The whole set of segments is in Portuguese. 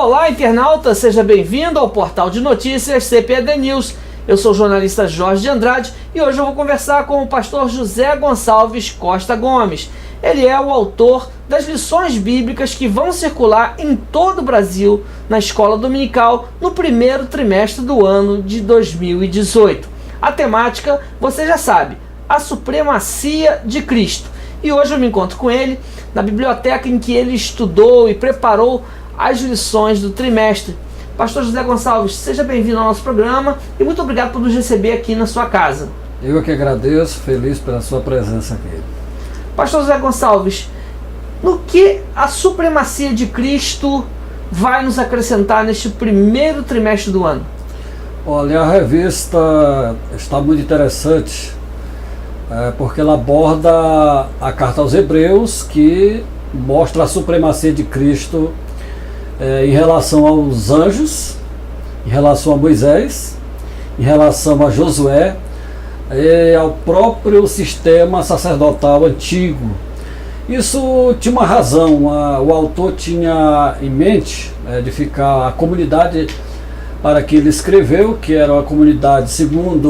Olá, internauta, seja bem-vindo ao portal de notícias CPAD News. Eu sou o jornalista Jorge de Andrade e hoje eu vou conversar com o pastor José Gonçalves Costa Gomes. Ele é o autor das lições bíblicas que vão circular em todo o Brasil na escola dominical no primeiro trimestre do ano de 2018. A temática, você já sabe, a supremacia de Cristo. E hoje eu me encontro com ele na biblioteca em que ele estudou e preparou as lições do trimestre. Pastor José Gonçalves, seja bem-vindo ao nosso programa e muito obrigado por nos receber aqui na sua casa. Eu que agradeço, feliz pela sua presença aqui. Pastor José Gonçalves, no que a supremacia de Cristo vai nos acrescentar neste primeiro trimestre do ano? Olha, a revista está muito interessante, porque ela aborda a carta aos Hebreus, que mostra a supremacia de Cristo em relação aos anjos, em relação a Moisés, em relação a Josué e ao próprio sistema sacerdotal antigo. Isso tinha uma razão, o autor tinha em mente edificar a comunidade para que ele escreveu, que era uma comunidade, segundo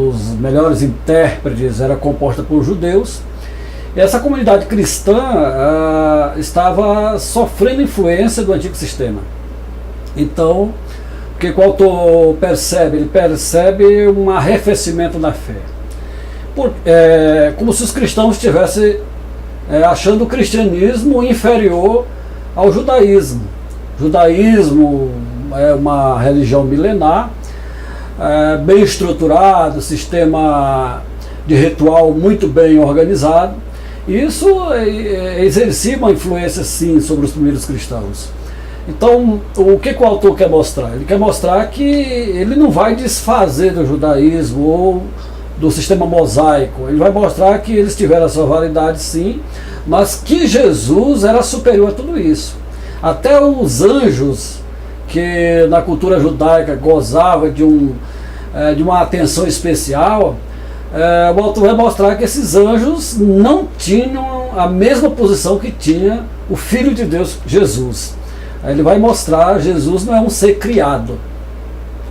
os melhores intérpretes, era composta por judeus. E essa comunidade cristã estava sofrendo influência do antigo sistema. Então, o que o autor percebe? Ele percebe um arrefecimento na fé. Como se os cristãos estivessem achando o cristianismo inferior ao judaísmo. O judaísmo é uma religião milenar, bem estruturado, sistema de ritual muito bem organizado. Isso exercia uma influência, sim, sobre os primeiros cristãos. Então, o que o autor quer mostrar? Ele quer mostrar que ele não vai desfazer do judaísmo ou do sistema mosaico. Ele vai mostrar que eles tiveram a sua validade, sim, mas que Jesus era superior a tudo isso. Até os anjos, que na cultura judaica gozava de uma atenção especial, o autor vai mostrar que esses anjos não tinham a mesma posição que tinha o Filho de Deus, Jesus. Ele vai mostrar que Jesus não é um ser criado,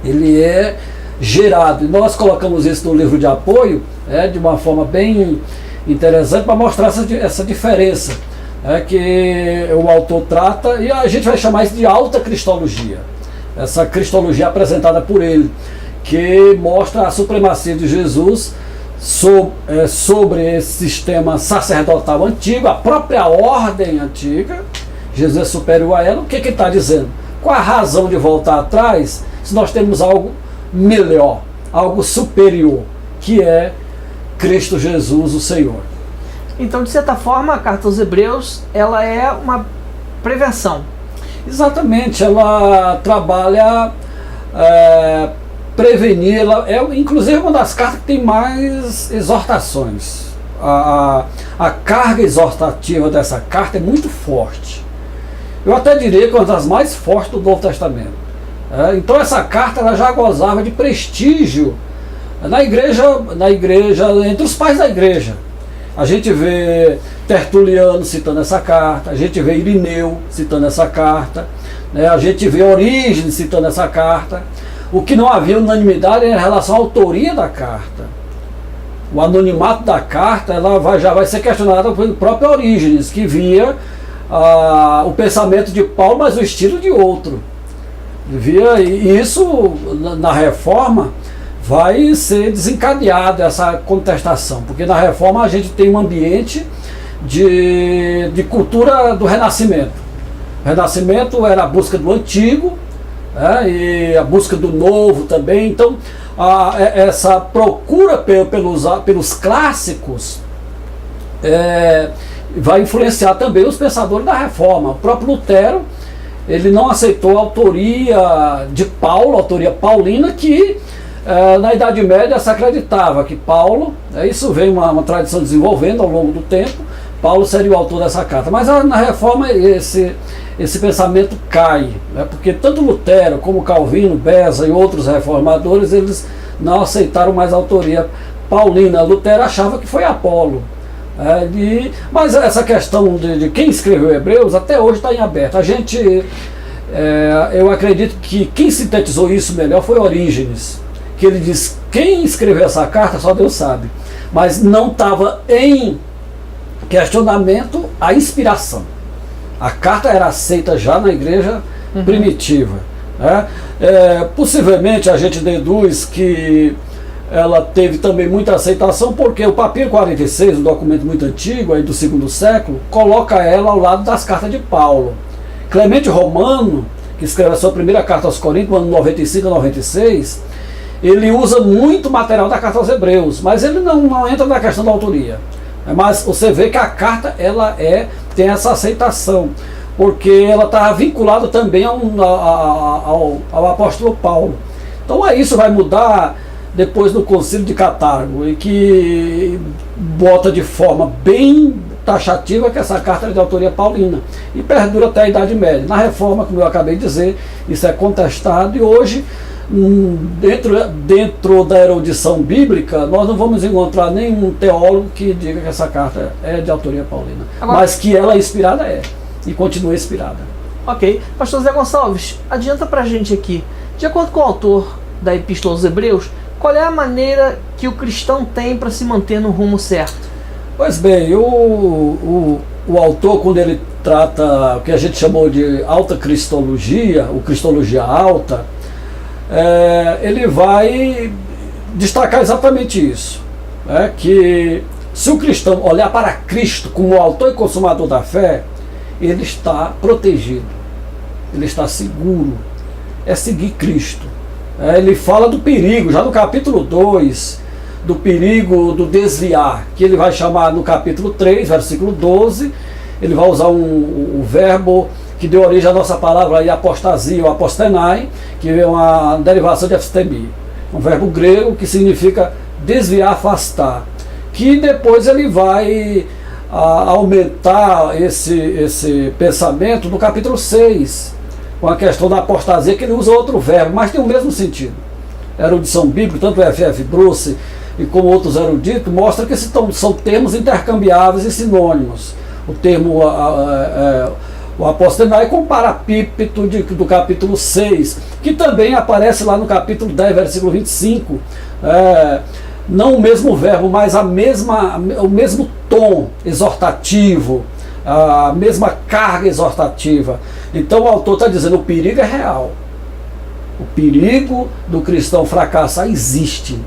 ele é gerado. E nós colocamos isso no livro de apoio, de uma forma bem interessante, para mostrar essa diferença que o autor trata, e a gente vai chamar isso de alta cristologia. Essa cristologia apresentada por ele, que mostra a supremacia de Jesus sobre esse sistema sacerdotal antigo, a própria ordem antiga. Jesus é superior a ela. O que ele está dizendo? Qual a razão de voltar atrás se nós temos algo melhor, algo superior, que é Cristo Jesus, o Senhor? Então, de certa forma, a carta aos Hebreus, ela é uma prevenção. Exatamente, ela trabalha prevenir, ela é inclusive uma das cartas que tem mais exortações. A carga exortativa dessa carta é muito forte. Eu até diria que é uma das mais fortes do Novo Testamento. Então essa carta ela já gozava de prestígio na igreja, entre os pais da igreja. A gente vê Tertuliano citando essa carta, a gente vê Irineu citando essa carta, a gente vê Orígenes citando essa carta. O que não havia unanimidade em relação à autoria da carta. O anonimato da carta já vai ser questionado pelo próprio Orígenes, que via o pensamento de Paulo, mas o estilo de outro. E isso, na Reforma, vai ser desencadeado essa contestação, porque na Reforma a gente tem um ambiente de cultura do Renascimento. O Renascimento era a busca do antigo, e a busca do novo também. Então essa procura pelos clássicos vai influenciar também os pensadores da Reforma. O próprio Lutero, ele não aceitou a autoria de Paulo, a autoria paulina, que na Idade Média se acreditava que Paulo, isso vem uma tradição desenvolvendo ao longo do tempo, Paulo seria o autor dessa carta. Mas na Reforma esse pensamento cai, porque tanto Lutero como Calvino, Beza e outros reformadores, eles não aceitaram mais a autoria paulina. Lutero achava que foi Apolo. Mas essa questão de quem escreveu Hebreus até hoje está em aberto. A gente Eu acredito que quem sintetizou isso melhor foi Orígenes, que ele diz: quem escreveu essa carta só Deus sabe, mas não estava em questionamento a inspiração. A carta era aceita já na igreja primitiva, né? Possivelmente a gente deduz que ela teve também muita aceitação, porque o Papiro 46, um documento muito antigo, aí do segundo século, coloca ela ao lado das cartas de Paulo. Clemente Romano, que escreve a sua primeira carta aos Coríntios, ano 95 a 96, ele usa muito material da carta aos Hebreus, mas ele não entra na questão da autoria. Mas você vê que a carta tem essa aceitação, porque ela está vinculada também ao apóstolo Paulo. Então isso vai mudar depois do Concílio de Cartago, e que bota de forma bem taxativa que essa carta é de autoria paulina e perdura até a Idade Média. Na Reforma, como eu acabei de dizer, isso é contestado, e hoje dentro da erudição bíblica nós não vamos encontrar nenhum teólogo que diga que essa carta é de autoria paulina. Agora, mas que ela é inspirada e continua inspirada. Ok. Pastor Zé Gonçalves, adianta pra gente aqui, de acordo com o autor da Epístola aos Hebreus, qual é a maneira que o cristão tem para se manter no rumo certo? Pois bem, o autor, quando ele trata o que a gente chamou de alta cristologia, ou cristologia alta, ele vai destacar exatamente isso, que se o cristão olhar para Cristo como autor e consumador da fé, ele está protegido, ele está seguro, é seguir Cristo. Ele fala do perigo, já no capítulo 2, do perigo do desviar, que ele vai chamar no capítulo 3, versículo 12, ele vai usar o verbo que deu origem à nossa palavra aí, apostasia, ou apostenai, que é uma derivação de abstemia. Um verbo grego que significa desviar, afastar. Que depois ele vai aumentar esse pensamento no capítulo 6, com a questão da apostasia, que ele usa outro verbo, mas tem o mesmo sentido. A erudição bíblica, tanto o F.F. Bruce e como outros eruditos, mostra que são termos intercambiáveis e sinônimos. O termo o apostenai com o parapípeto do capítulo 6, que também aparece lá no capítulo 10, versículo 25. Não o mesmo verbo, mas o mesmo tom exortativo, a mesma carga exortativa. Então o autor está dizendo: o perigo é real. O perigo do cristão fracassar existe.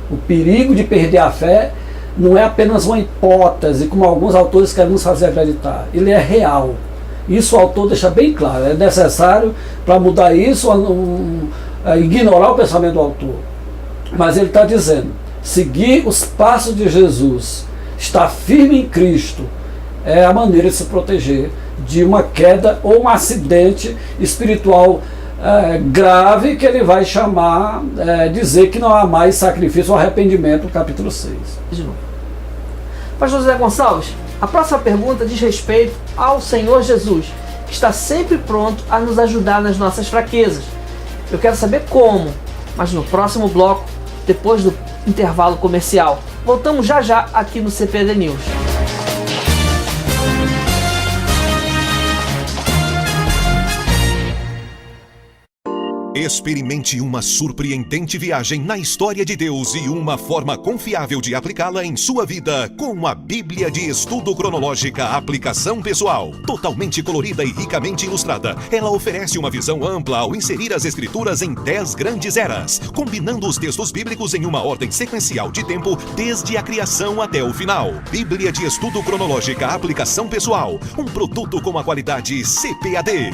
O perigo de perder a fé não é apenas uma hipótese, como alguns autores querem nos fazer acreditar. Ele é real. Isso o autor deixa bem claro. É necessário, para mudar isso, ignorar o pensamento do autor. Mas ele está dizendo: seguir os passos de Jesus, estar firme em Cristo, é a maneira de se proteger de uma queda ou um acidente espiritual grave, que ele vai chamar, dizer que não há mais sacrifício ou arrependimento, no capítulo 6. De novo. Pastor José Gonçalves, a próxima pergunta diz respeito ao Senhor Jesus, que está sempre pronto a nos ajudar nas nossas fraquezas. Eu quero saber como, mas no próximo bloco, depois do intervalo comercial. Voltamos já aqui no CPAD News. Experimente uma surpreendente viagem na história de Deus e uma forma confiável de aplicá-la em sua vida com a Bíblia de Estudo Cronológica Aplicação Pessoal. Totalmente colorida e ricamente ilustrada, ela oferece uma visão ampla ao inserir as Escrituras em 10 grandes eras, combinando os textos bíblicos em uma ordem sequencial de tempo desde a criação até o final. Bíblia de Estudo Cronológica Aplicação Pessoal, um produto com a qualidade CPAD.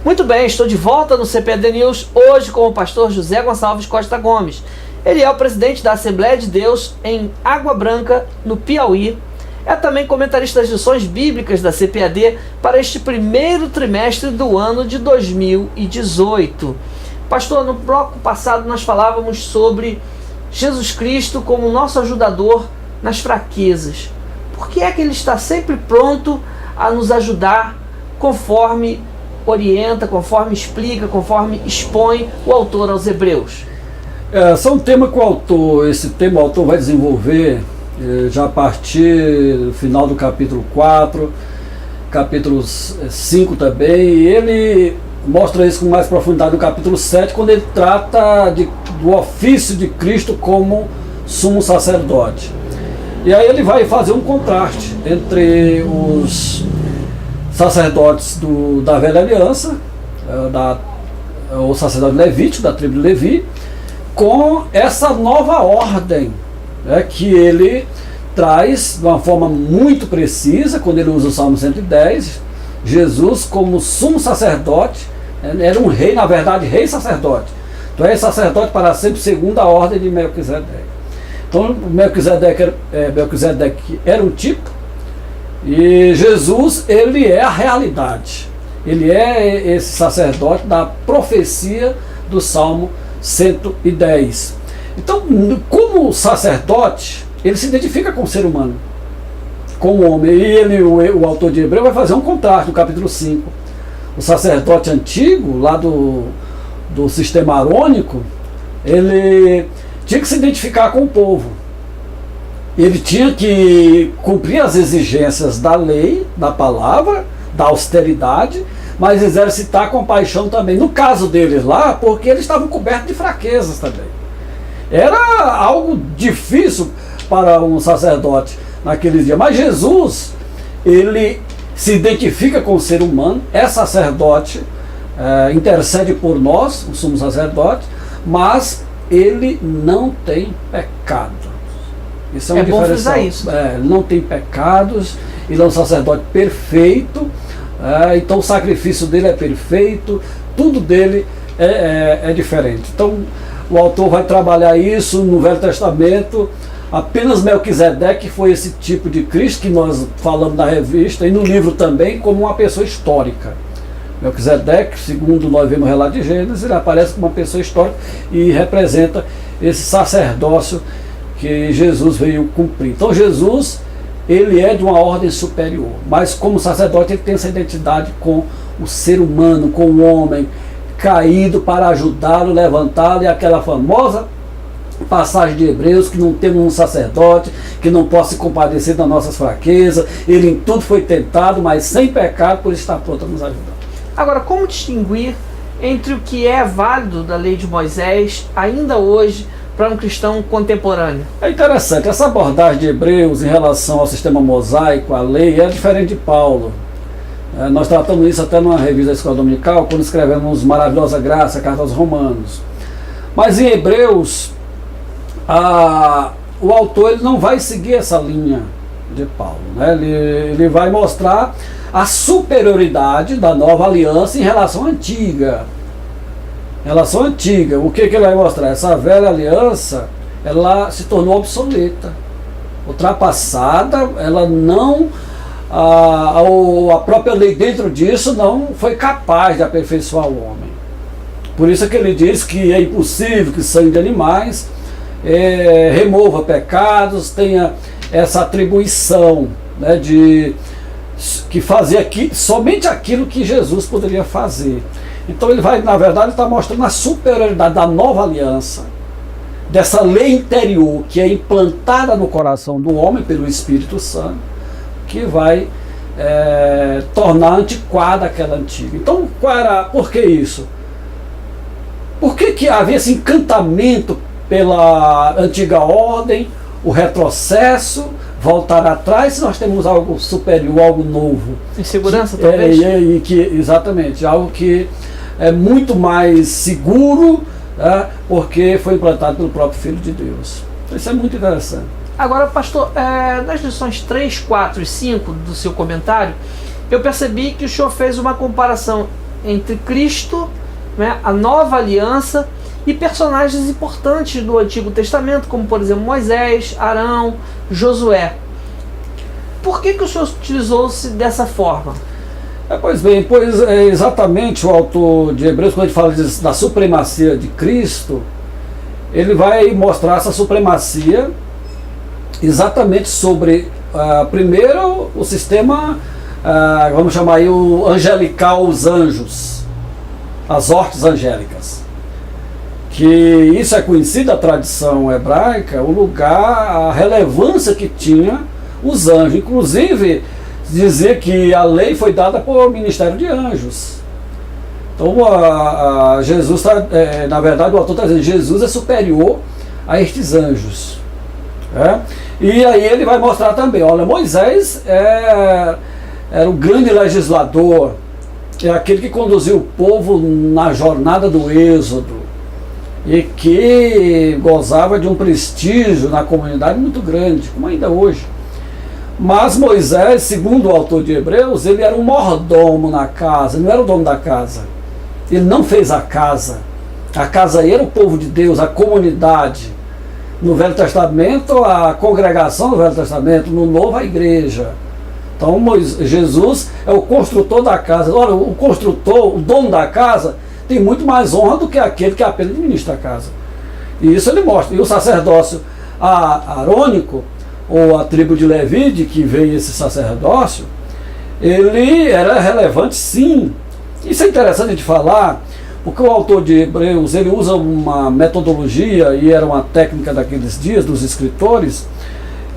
Muito bem, estou de volta no CPAD News, hoje com o pastor José Gonçalves Costa Gomes. Ele é o presidente da Assembleia de Deus em Água Branca, no Piauí. É também comentarista das lições bíblicas da CPAD para este primeiro trimestre do ano de 2018. Pastor, no bloco passado nós falávamos sobre Jesus Cristo como nosso ajudador nas fraquezas. Por que é que ele está sempre pronto a nos ajudar conforme orienta, conforme explica, conforme expõe o autor aos Hebreus? Esse é um tema que o autor vai desenvolver já a partir do final do capítulo 4, capítulo 5 também, e ele mostra isso com mais profundidade no capítulo 7, quando ele trata do ofício de Cristo como sumo sacerdote. E aí ele vai fazer um contraste entre os sacerdotes da velha aliança, o sacerdote levítico, da tribo de Levi, com essa nova ordem, que ele traz de uma forma muito precisa, quando ele usa o Salmo 110, Jesus como sumo sacerdote, era um rei, na verdade, rei sacerdote. Então é sacerdote para sempre, segundo a ordem de Melquisedeque. Então Melquisedeque era um tipo, e Jesus, ele é a realidade. Ele é esse sacerdote da profecia do Salmo 110. Então, como sacerdote, ele se identifica com o ser humano, com o homem. E o autor de Hebreu vai fazer um contraste no capítulo 5. O sacerdote antigo, lá do sistema arônico, ele tinha que se identificar com o povo. Ele tinha que cumprir as exigências da lei, da palavra, da austeridade, mas exercitar compaixão também. No caso deles lá, porque eles estavam cobertos de fraquezas também. Era algo difícil para um sacerdote naqueles dias. Mas Jesus, ele se identifica com o ser humano, é sacerdote, intercede por nós, o sumo sacerdote, mas ele não tem pecado. Isso é um bom frisar isso. Ele não tem pecados, ele é um sacerdote perfeito, então o sacrifício dele é perfeito, tudo dele é diferente. Então o autor vai trabalhar isso no Velho Testamento. Apenas Melquisedeque foi esse tipo de Cristo que nós falamos na revista e no livro também, como uma pessoa histórica. Melquisedeque, segundo nós vemos no relato de Gênesis, ele aparece como uma pessoa histórica e representa esse sacerdócio que Jesus veio cumprir. Então Jesus, ele é de uma ordem superior, mas como sacerdote ele tem essa identidade com o ser humano, com o homem caído, para ajudá-lo, levantá-lo, e aquela famosa passagem de Hebreus, que não temos um sacerdote que não possa se compadecer das nossas fraquezas, ele em tudo foi tentado, mas sem pecado, por estar pronto a nos ajudar. Agora, como distinguir entre o que é válido da lei de Moisés ainda hoje para um cristão contemporâneo? É interessante, essa abordagem de Hebreus em relação ao sistema mosaico, à lei, é diferente de Paulo. Nós tratamos isso até numa revista da Escola Dominical, quando escrevemos Maravilhosa Graça, a Carta aos Romanos. Mas em Hebreus, o autor ele não vai seguir essa linha de Paulo, né? Ele vai mostrar a superioridade da nova aliança em relação à antiga. Em relação à antiga, o que ele vai mostrar? Essa velha aliança, ela se tornou obsoleta, ultrapassada, ela não... a própria lei dentro disso não foi capaz de aperfeiçoar o homem. Por isso é que ele diz que é impossível que sangue de animais remova pecados, tenha essa atribuição, né, que fazer somente aquilo que Jesus poderia fazer. Então ele vai, na verdade, estar mostrando a superioridade da nova aliança, dessa lei interior que é implantada no coração do homem pelo Espírito Santo, que vai tornar antiquada aquela antiga. Então, por que isso? Por que havia esse encantamento pela antiga ordem, o retrocesso, voltar atrás, se nós temos algo superior, algo novo? Insegurança, talvez? Exatamente, algo que é muito mais seguro, porque foi implantado pelo próprio Filho de Deus. Isso é muito interessante. Agora, pastor, nas lições 3, 4 e 5 do seu comentário, eu percebi que o senhor fez uma comparação entre Cristo, né, a nova aliança, e personagens importantes do Antigo Testamento, como por exemplo Moisés, Arão, Josué. Por que o senhor utilizou-se dessa forma? Pois bem, exatamente o autor de Hebreus, quando ele fala da supremacia de Cristo, ele vai mostrar essa supremacia exatamente sobre, primeiro, o sistema, vamos chamar aí o angelical, os anjos, as hortes angélicas. que isso é conhecido da tradição hebraica, o lugar, a relevância que tinha os anjos. Inclusive, dizer que a lei foi dada por ministério de anjos. Então, Jesus, na verdade, o autor está dizendo, Jesus é superior a estes anjos. E aí ele vai mostrar também, olha, Moisés era o grande legislador, é aquele que conduziu o povo na jornada do Êxodo, e que gozava de um prestígio na comunidade muito grande, como ainda hoje. Mas Moisés, segundo o autor de Hebreus, ele era um mordomo na casa, não era o dono da casa. Ele não fez a casa. A casa era o povo de Deus, a comunidade. No Velho Testamento, a congregação do Velho Testamento, no Novo, a igreja. Então Jesus é o construtor da casa. Olha, o construtor, o dono da casa, tem muito mais honra do que aquele que apenas administra a casa. E isso ele mostra. E o sacerdócio arônico, ou a tribo de Levi, de que veio esse sacerdócio, ele era relevante sim. Isso é interessante de falar, porque o autor de Hebreus, ele usa uma metodologia, e era uma técnica daqueles dias, dos escritores,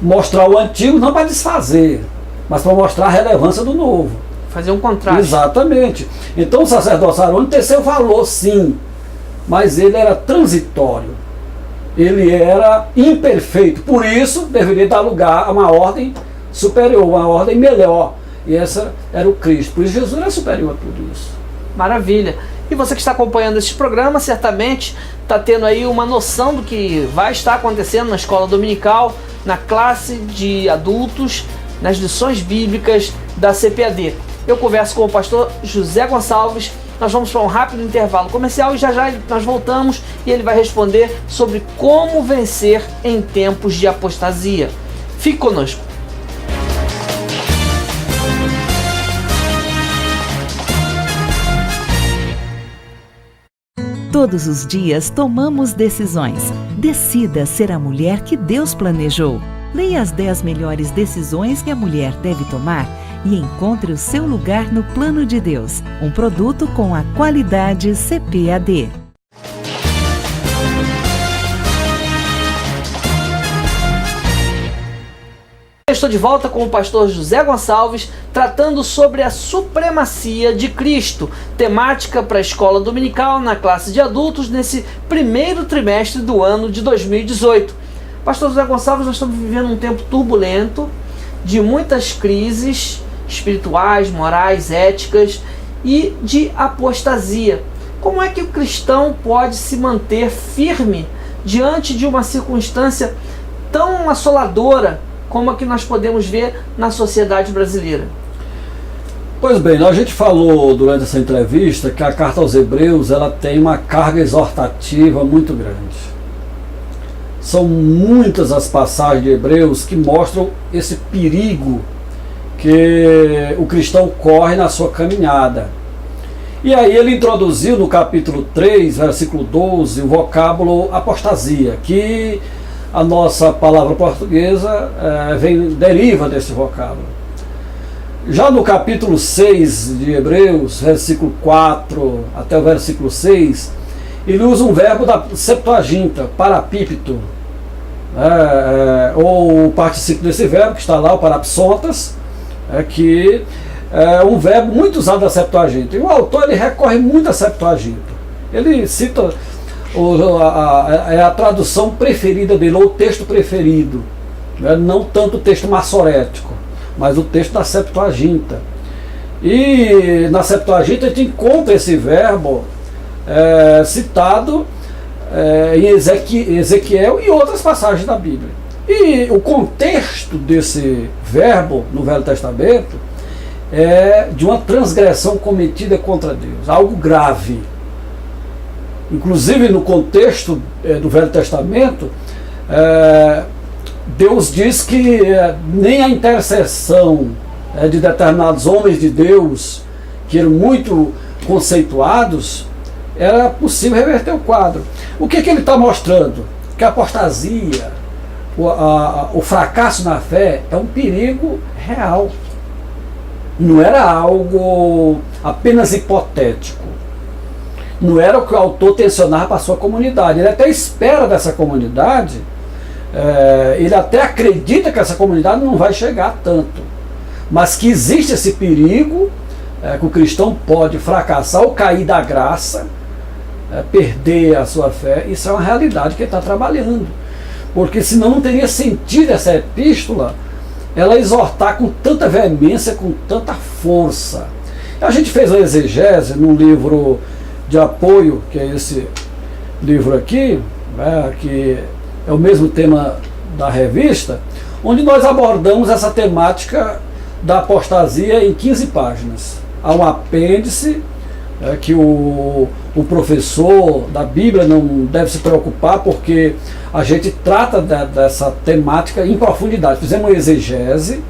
mostrar o antigo não para desfazer, mas para mostrar a relevância do novo. Fazer um contraste. Exatamente. Então o sacerdócio arônico tem seu valor sim, mas ele era transitório. Ele era imperfeito, por isso deveria dar lugar a uma ordem superior, uma ordem melhor. E essa era o Cristo. Por isso Jesus era superior a tudo isso. Maravilha. E você que está acompanhando esse programa, certamente está tendo aí uma noção do que vai estar acontecendo na escola dominical, na classe de adultos, nas lições bíblicas da CPAD. Eu converso com o pastor José Gonçalves. Nós vamos para um rápido intervalo comercial e já nós voltamos e ele vai responder sobre como vencer em tempos de apostasia. Fique conosco. Todos os dias tomamos decisões. Decida ser a mulher que Deus planejou. Leia as 10 melhores decisões que a mulher deve tomar e encontre o seu lugar no plano de Deus. Um produto com a qualidade CPAD. Estou de volta com o pastor José Gonçalves, tratando sobre a supremacia de Cristo, temática para a escola dominical na classe de adultos nesse primeiro trimestre do ano de 2018. Pastor José Gonçalves, nós estamos vivendo um tempo turbulento, de muitas crises espirituais, morais, éticas e de apostasia. Como é que o cristão pode se manter firme diante de uma circunstância tão assoladora como a que nós podemos ver na sociedade brasileira? Pois bem, a gente falou durante essa entrevista que a carta aos Hebreus ela tem uma carga exortativa muito grande. São muitas as passagens de Hebreus que mostram esse perigo que o cristão corre na sua caminhada. E aí ele introduziu no capítulo 3, versículo 12, o vocábulo apostasia, que a nossa palavra portuguesa deriva desse vocábulo. Já no capítulo 6 de Hebreus, versículo 4 até o versículo 6, ele usa um verbo da Septuaginta, parapípito, ou o particípio desse verbo, que está lá, o parapsontas, que é um verbo muito usado da Septuaginta. E o autor ele recorre muito à Septuaginta. Ele cita a tradução preferida dele, ou o texto preferido, não tanto o texto massorético, mas o texto da Septuaginta. E na Septuaginta a gente encontra esse verbo citado em Ezequiel e outras passagens da Bíblia. E o contexto desse verbo no Velho Testamento é de uma transgressão cometida contra Deus, algo grave. Inclusive no contexto do Velho Testamento, Deus diz que nem a intercessão de determinados homens de Deus, que eram muito conceituados, era possível reverter o quadro. O que ele está mostrando? Que a apostasia, o fracasso na fé é um perigo real. Não era algo apenas hipotético. não era o que o autor tensionava para a sua comunidade. Ele até espera dessa comunidade, ele até acredita que essa comunidade não vai chegar tanto, mas que existe esse perigo, que o cristão pode fracassar ou cair da graça, perder a sua fé. Isso é uma realidade que ele está trabalhando, porque senão não teria sentido essa epístola, ela exortar com tanta veemência, com tanta força. A gente fez a exegese num livro de apoio, que é esse livro aqui, que é o mesmo tema da revista, onde nós abordamos essa temática da apostasia em 15 páginas. Há um apêndice que o professor da Bíblia não deve se preocupar, porque a gente trata dessa temática em profundidade. Fizemos uma exegese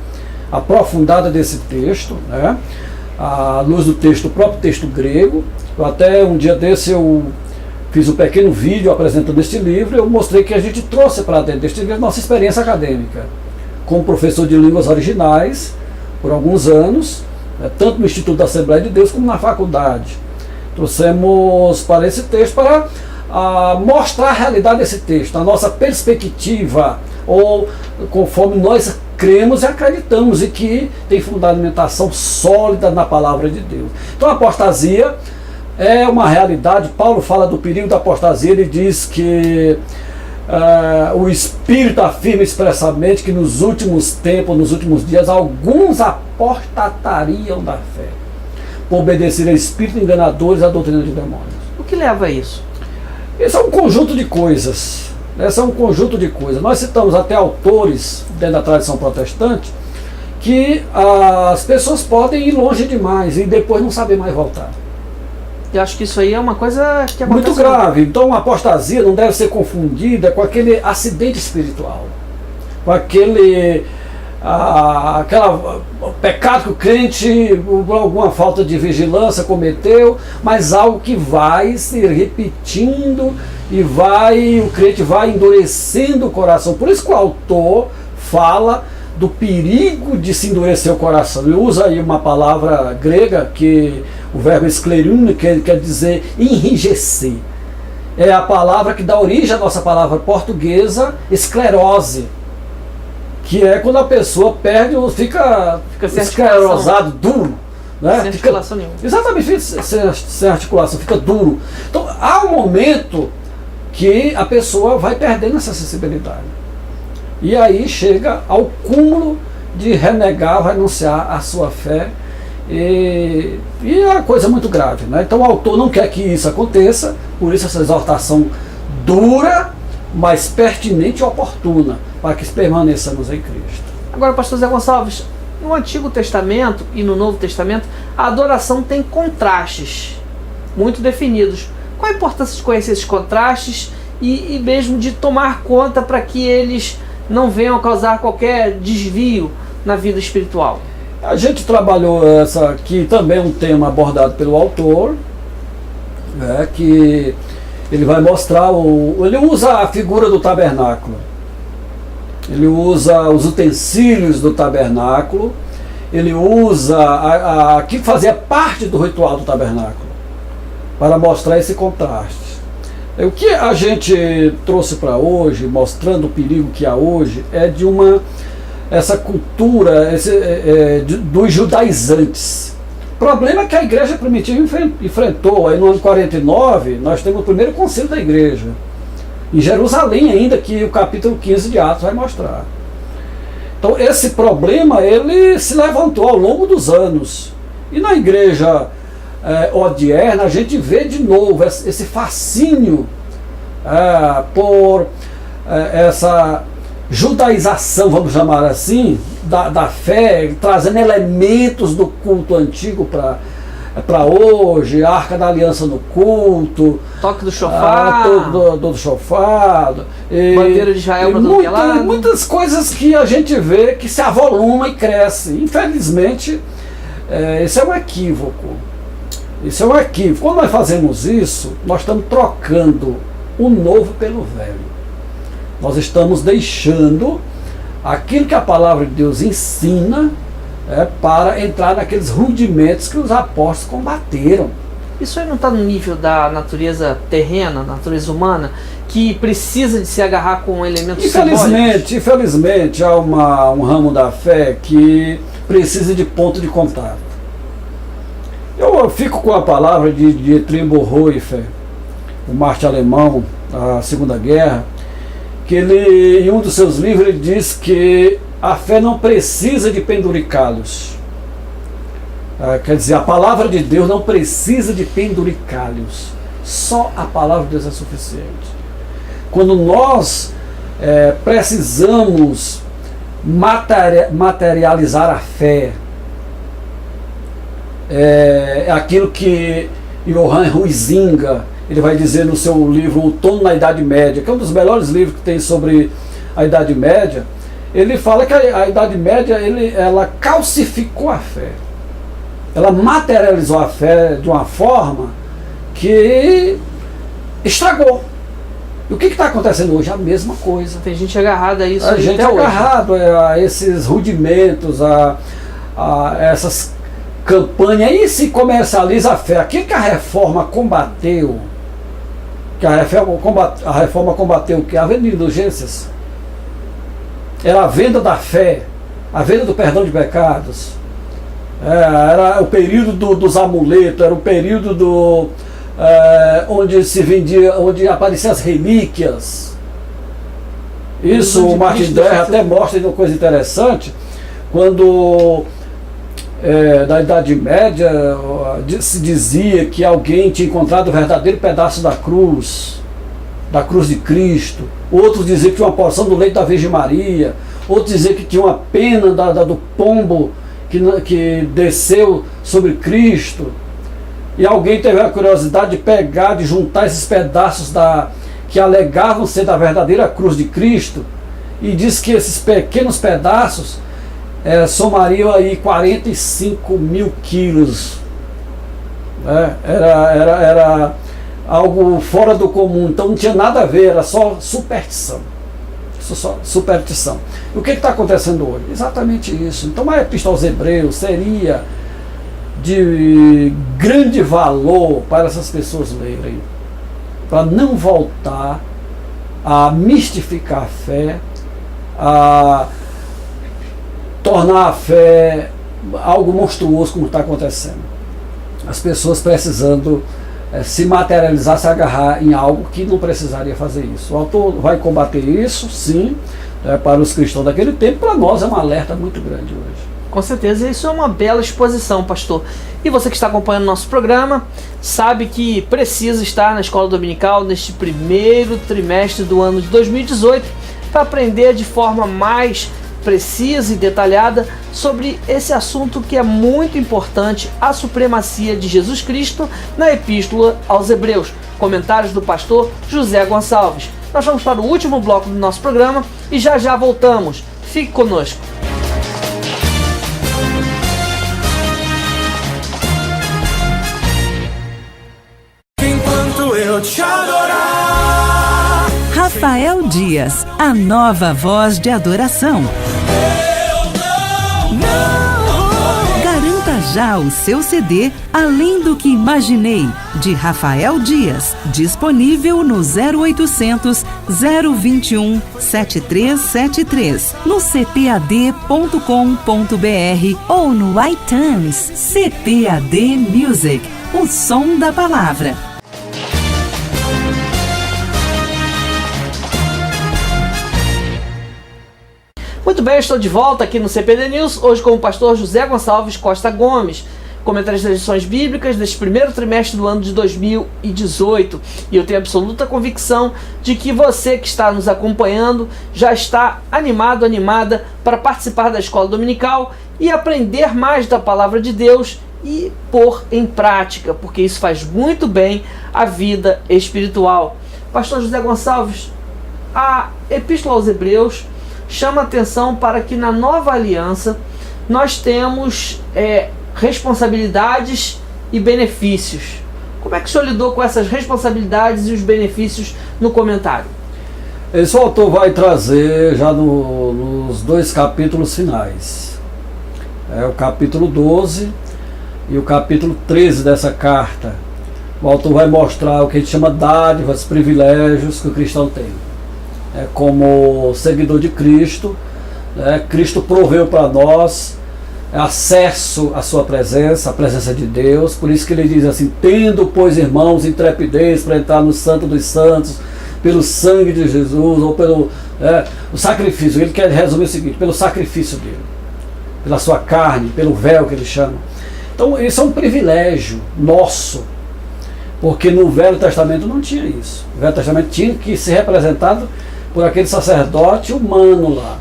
aprofundada desse texto, à luz do texto, o próprio texto grego. Até um dia desse eu fiz um pequeno vídeo apresentando este livro. Eu mostrei que a gente trouxe para dentro deste livro nossa experiência acadêmica como professor de línguas originais por alguns anos, tanto no Instituto da Assembleia de Deus como na faculdade. Trouxemos para esse texto para mostrar a realidade desse texto, a nossa perspectiva, ou conforme nós cremos e acreditamos, e que tem fundamentação sólida na palavra de Deus. Então a apostasia é uma realidade. Paulo fala do perigo da apostasia. Ele diz que o Espírito afirma expressamente que nos últimos tempos, nos últimos dias, alguns apostatariam da fé, por obedecer a espíritos enganadores e a doutrina de demônios. O que leva a isso? Esse é um conjunto de coisas. Nós citamos até autores dentro da tradição protestante que as pessoas podem ir longe demais e depois não saber mais voltar. Eu acho que isso aí é uma coisa que acontece muito grave. Então a apostasia não deve ser confundida com aquele acidente espiritual, com aquele pecado que o crente, por alguma falta de vigilância, cometeu, mas algo que vai se repetindo e o crente vai endurecendo o coração. Por isso que o autor fala do perigo de se endurecer o coração. Ele usa aí uma palavra grega, que o verbo esclerino, que quer dizer enrijecer. É a palavra que dá origem à nossa palavra portuguesa, esclerose, que é quando a pessoa perde ou fica esclerosado, duro. Sem articulação nenhuma. Exatamente, sem articulação, fica duro. Então há um momento que a pessoa vai perdendo essa sensibilidade. E aí chega ao cúmulo de renegar, renunciar à sua fé. E é uma coisa muito grave, Então o autor não quer que isso aconteça, por isso essa exortação dura, mas pertinente e oportuna, para que permaneçamos em Cristo. Agora, pastor Zé Gonçalves, no Antigo Testamento e no Novo Testamento, a adoração tem contrastes muito definidos. Qual a importância de conhecer esses contrastes e mesmo de tomar conta para que eles não venham a causar qualquer desvio na vida espiritual? A gente trabalhou essa aqui, também um tema abordado pelo autor, que ele vai mostrar, ele usa a figura do tabernáculo, ele usa os utensílios do tabernáculo, ele usa aquilo que fazia parte do ritual do tabernáculo, para mostrar esse contraste. O que a gente trouxe para hoje, mostrando o perigo que há hoje, é de essa cultura dos judaizantes. O problema é que a igreja primitiva enfrentou. Aí no ano 49, nós temos o primeiro concílio da igreja, em Jerusalém ainda, que o capítulo 15 de Atos vai mostrar. Então esse problema, ele se levantou ao longo dos anos. E na igreja odierna, a gente vê de novo esse fascínio por essa judaização, vamos chamar assim, da fé, trazendo elementos do culto antigo para hoje, a Arca da Aliança no culto, toque do chofar, do chofar, bandeira de Israel para todo lado. Muitas coisas que a gente vê que se avoluma e cresce. Infelizmente, esse é um equívoco. Quando nós fazemos isso, nós estamos trocando o novo pelo velho. Nós estamos deixando aquilo que a palavra de Deus ensina para entrar naqueles rudimentos que os apóstolos combateram. Isso aí não está no nível da natureza terrena, natureza humana, que precisa de se agarrar com elementos simbólicos? Infelizmente, há um ramo da fé que precisa de ponto de contato. Eu fico com a palavra de Dietrich Bonhoeffer, o Marte alemão da Segunda Guerra, que ele, em um dos seus livros, ele diz que a fé não precisa de penduricalhos. Quer dizer, a palavra de Deus não precisa de penduricalhos. Só a palavra de Deus é suficiente. Quando nós precisamos materializar a fé, é aquilo que Johann Huizinga ele vai dizer no seu livro Outono na Idade Média, que é um dos melhores livros que tem sobre a Idade Média. Ele fala que a Idade Média ela calcificou a fé. Ela materializou a fé de uma forma que estragou. E o que está acontecendo hoje? A mesma coisa. Tem gente agarrada a isso. A gente agarrado a esses rudimentos, a essas campanhas. E se comercializa a fé. Aquilo que a reforma combateu, a reforma combateu o que? A venda de indulgências. Era a venda da fé, a venda do perdão de pecados. Era o período dos amuletos, era o período onde se vendia, onde apareciam as relíquias. Isso o Martin Dreher até mostra uma coisa interessante, quando da Idade Média se dizia que alguém tinha encontrado o verdadeiro pedaço da cruz de Cristo, outros diziam que tinha uma porção do leite da Virgem Maria, outros diziam que tinha uma pena do pombo que desceu sobre Cristo, e alguém teve a curiosidade de pegar, de juntar esses pedaços que alegavam ser da verdadeira cruz de Cristo, e diz que esses pequenos pedaços somariam aí 45 mil quilos. Era algo fora do comum, então não tinha nada a ver, era só superstição. Superstição. E o que está acontecendo hoje? Exatamente isso. Então a Epístola aos Hebreus seria de grande valor para essas pessoas lerem, para não voltar a mistificar a fé, a tornar a fé algo monstruoso como está acontecendo. As pessoas precisando se materializar, se agarrar em algo que não precisaria fazer isso. O autor vai combater isso, sim, para os cristãos daquele tempo. Para nós é um alerta muito grande hoje. Com certeza, isso é uma bela exposição, pastor. E você que está acompanhando nosso programa, sabe que precisa estar na escola dominical neste primeiro trimestre do ano de 2018 para aprender de forma mais precisa e detalhada sobre esse assunto que é muito importante, a supremacia de Jesus Cristo na Epístola aos Hebreus. Comentários do pastor José Gonçalves. Nós vamos para o último bloco do nosso programa e já voltamos. Fique conosco. Enquanto eu te adorar, Rafael Dias, a nova voz de adoração. Garanta já o seu CD Além do que Imaginei, de Rafael Dias, disponível no 0800 021 7373, no cpad.com.br ou no iTunes. CPAD Music, o som da palavra. Muito bem, eu estou de volta aqui no CPD News, hoje com o pastor José Gonçalves Costa Gomes, comentando as lições bíblicas deste primeiro trimestre do ano de 2018. E eu tenho absoluta convicção de que você que está nos acompanhando já está animado, animada para participar da escola dominical e aprender mais da palavra de Deus e pôr em prática, porque isso faz muito bem à vida espiritual. Pastor José Gonçalves, a Epístola aos Hebreus chama atenção para que na nova aliança nós temos responsabilidades e benefícios. Como é que o senhor lidou com essas responsabilidades e os benefícios no comentário? Esse autor vai trazer já nos dois capítulos finais. O capítulo 12 e o capítulo 13 dessa carta. O autor vai mostrar o que a gente chama dádivas, privilégios que o cristão tem. Como seguidor de Cristo, Cristo proveu para nós acesso à sua presença, à presença de Deus. Por isso que ele diz assim: tendo, pois, irmãos, intrepidez para entrar no Santo dos Santos, pelo sangue de Jesus, ou pelo o sacrifício. Ele quer resumir o seguinte: pelo sacrifício dele, pela sua carne, pelo véu que ele chama. Então isso é um privilégio nosso, porque no Velho Testamento não tinha isso. O Velho Testamento tinha que ser representado por aquele sacerdote humano lá.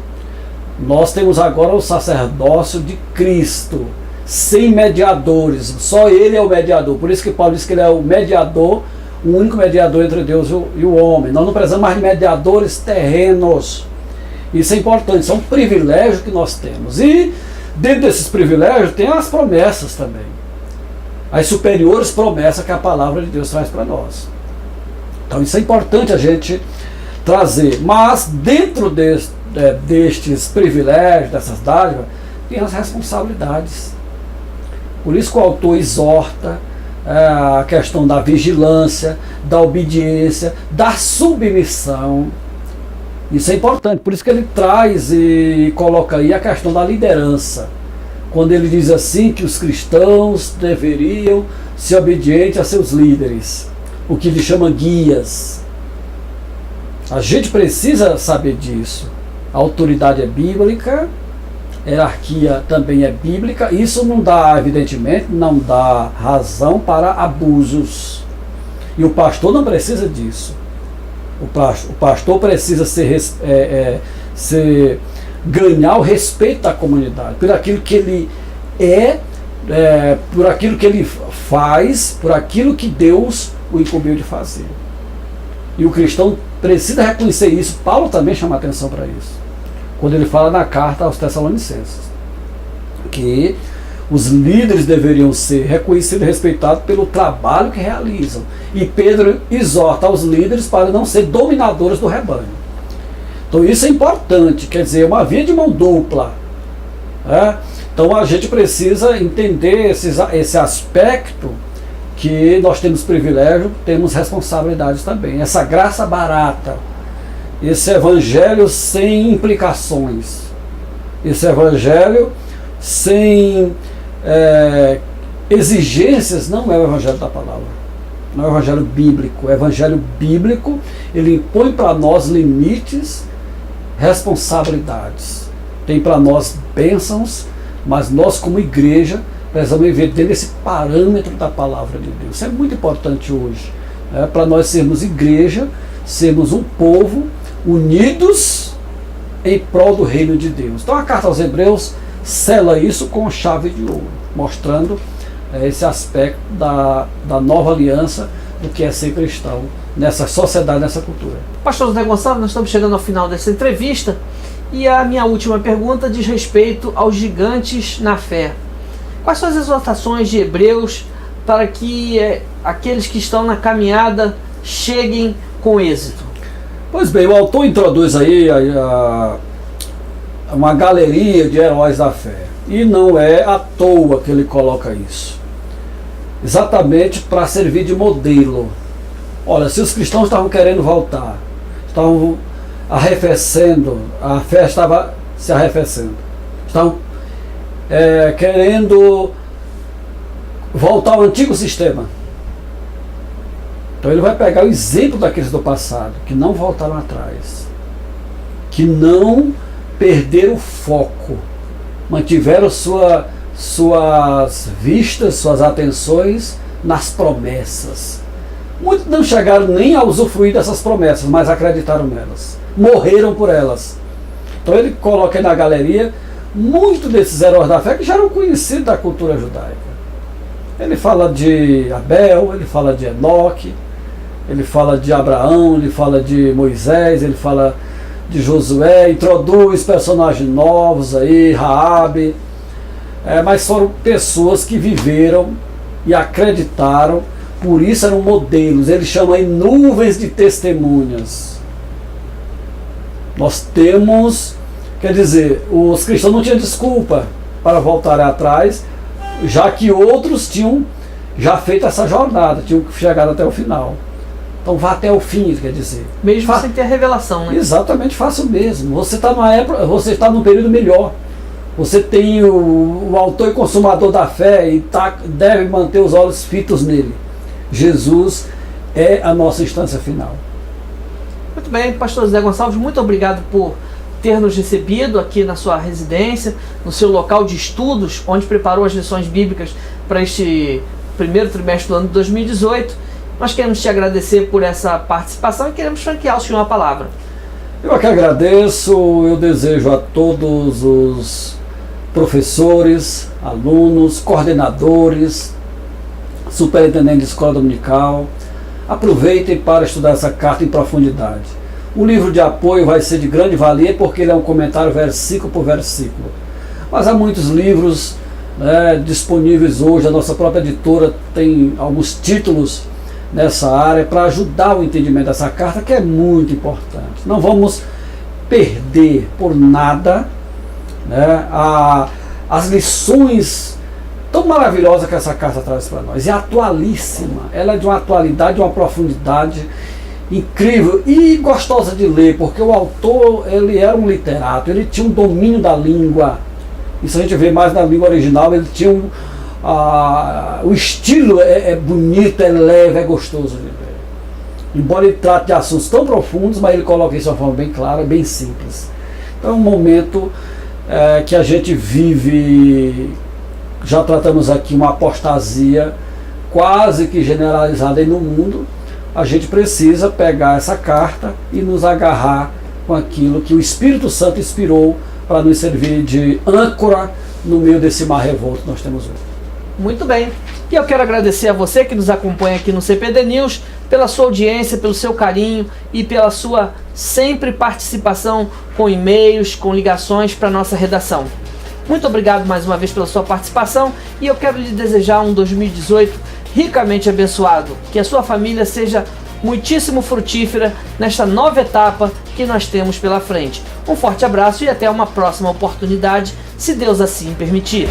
Nós temos agora o sacerdócio de Cristo, sem mediadores, só ele é o mediador. Por isso que Paulo diz que ele é o mediador, o único mediador entre Deus e o homem. Nós não precisamos mais de mediadores terrenos. Isso é importante, isso é um privilégio que nós temos. E dentro desses privilégios tem as promessas também, as superiores promessas que a palavra de Deus traz para nós. Então isso é importante a gente trazer. Mas dentro destes privilégios, dessas dádivas, tem as responsabilidades. Por isso que o autor exorta a questão da vigilância, da obediência, da submissão. Isso é importante, por isso que ele traz e coloca aí a questão da liderança. Quando ele diz assim que os cristãos deveriam ser obedientes a seus líderes, o que ele chama guias. A gente precisa saber disso. A autoridade é bíblica, a hierarquia também é bíblica. Isso não dá, evidentemente, não dá razão para abusos. E o pastor não precisa disso. O pastor precisa ganhar o respeito da comunidade, por aquilo que ele por aquilo que ele faz, por aquilo que Deus o incumbiu de fazer. E o cristão precisa reconhecer isso. Paulo também chama atenção para isso, quando ele fala na carta aos Tessalonicenses, que os líderes deveriam ser reconhecidos e respeitados pelo trabalho que realizam. E Pedro exorta aos líderes para não ser dominadores do rebanho. Então isso é importante, quer dizer, uma via de mão dupla. Então a gente precisa entender esse aspecto, que nós temos privilégio, temos responsabilidades também. Essa graça barata, esse evangelho sem implicações, esse evangelho sem exigências, não é o evangelho da palavra, não é o evangelho bíblico. O evangelho bíblico, ele impõe para nós limites, responsabilidades, tem para nós bênçãos, mas nós como igreja precisamos viver dentro desse parâmetro da palavra de Deus. Isso é muito importante hoje, para nós sermos igreja, sermos um povo unidos em prol do reino de Deus. Então a carta aos Hebreus sela isso com chave de ouro, mostrando esse aspecto da nova aliança, do que é ser cristão nessa sociedade, nessa cultura. Pastor José Gonçalves, nós estamos chegando ao final dessa entrevista e a minha última pergunta diz respeito aos gigantes na fé. Quais são as exortações de Hebreus para que aqueles que estão na caminhada cheguem com êxito? Pois bem, o autor introduz aí uma galeria de heróis da fé. E não é à toa que ele coloca isso. Exatamente para servir de modelo. Olha, se os cristãos estavam querendo voltar, estavam arrefecendo, a fé estava se arrefecendo, estavam querendo voltar ao antigo sistema. Então ele vai pegar o exemplo daqueles do passado, que não voltaram atrás, que não perderam o foco, mantiveram suas vistas, suas atenções nas promessas. Muitos não chegaram nem a usufruir dessas promessas, mas acreditaram nelas, morreram por elas. Então ele coloca aí na galeria muitos desses heróis da fé que já eram conhecidos da cultura judaica. Ele fala de Abel, ele fala de Enoque, ele fala de Abraão, ele fala de Moisés, ele fala de Josué, introduz personagens novos aí, Raabe, mas foram pessoas que viveram e acreditaram, por isso eram modelos. Ele chama aí nuvens de testemunhas. Nós temos, quer dizer, os cristãos não tinham desculpa para voltarem atrás, já que outros tinham já feito essa jornada, tinham chegado até o final. Então vá até o fim, quer dizer. Mesmo sem ter a revelação, né? Exatamente, faça o mesmo. Você está numa época, você está num período melhor. Você tem o autor e consumador da fé e deve manter os olhos fitos nele. Jesus é a nossa instância final. Muito bem, pastor Zé Gonçalves, muito obrigado por ter nos recebido aqui na sua residência, no seu local de estudos, onde preparou as lições bíblicas para este primeiro trimestre do ano de 2018. Nós queremos te agradecer por essa participação e queremos franquear ao senhor a palavra. Eu que agradeço, eu desejo a todos os professores, alunos, coordenadores, superintendentes de escola dominical, aproveitem para estudar essa carta em profundidade. O livro de apoio vai ser de grande valia porque ele é um comentário versículo por versículo. Mas há muitos livros disponíveis hoje, a nossa própria editora tem alguns títulos nessa área para ajudar o entendimento dessa carta, que é muito importante. Não vamos perder por nada as lições tão maravilhosas que essa carta traz para nós. É atualíssima, ela é de uma atualidade, de uma profundidade incrível e gostosa de ler, porque o autor, ele era um literato, ele tinha um domínio da língua. Isso a gente vê mais na língua original, ele tinha o estilo é bonito, é leve, é gostoso de ver. Embora ele trate de assuntos tão profundos, mas ele coloca isso de uma forma bem clara, bem simples. Então é um momento que a gente vive, já tratamos aqui uma apostasia quase que generalizada aí no mundo. A gente precisa pegar essa carta e nos agarrar com aquilo que o Espírito Santo inspirou para nos servir de âncora no meio desse mar revolto que nós temos hoje. Muito bem. E eu quero agradecer a você que nos acompanha aqui no CPD News, pela sua audiência, pelo seu carinho e pela sua sempre participação com e-mails, com ligações para a nossa redação. Muito obrigado mais uma vez pela sua participação e eu quero lhe desejar um 2018 ricamente abençoado. Que a sua família seja muitíssimo frutífera nesta nova etapa que nós temos pela frente. Um forte abraço e até uma próxima oportunidade, se Deus assim permitir.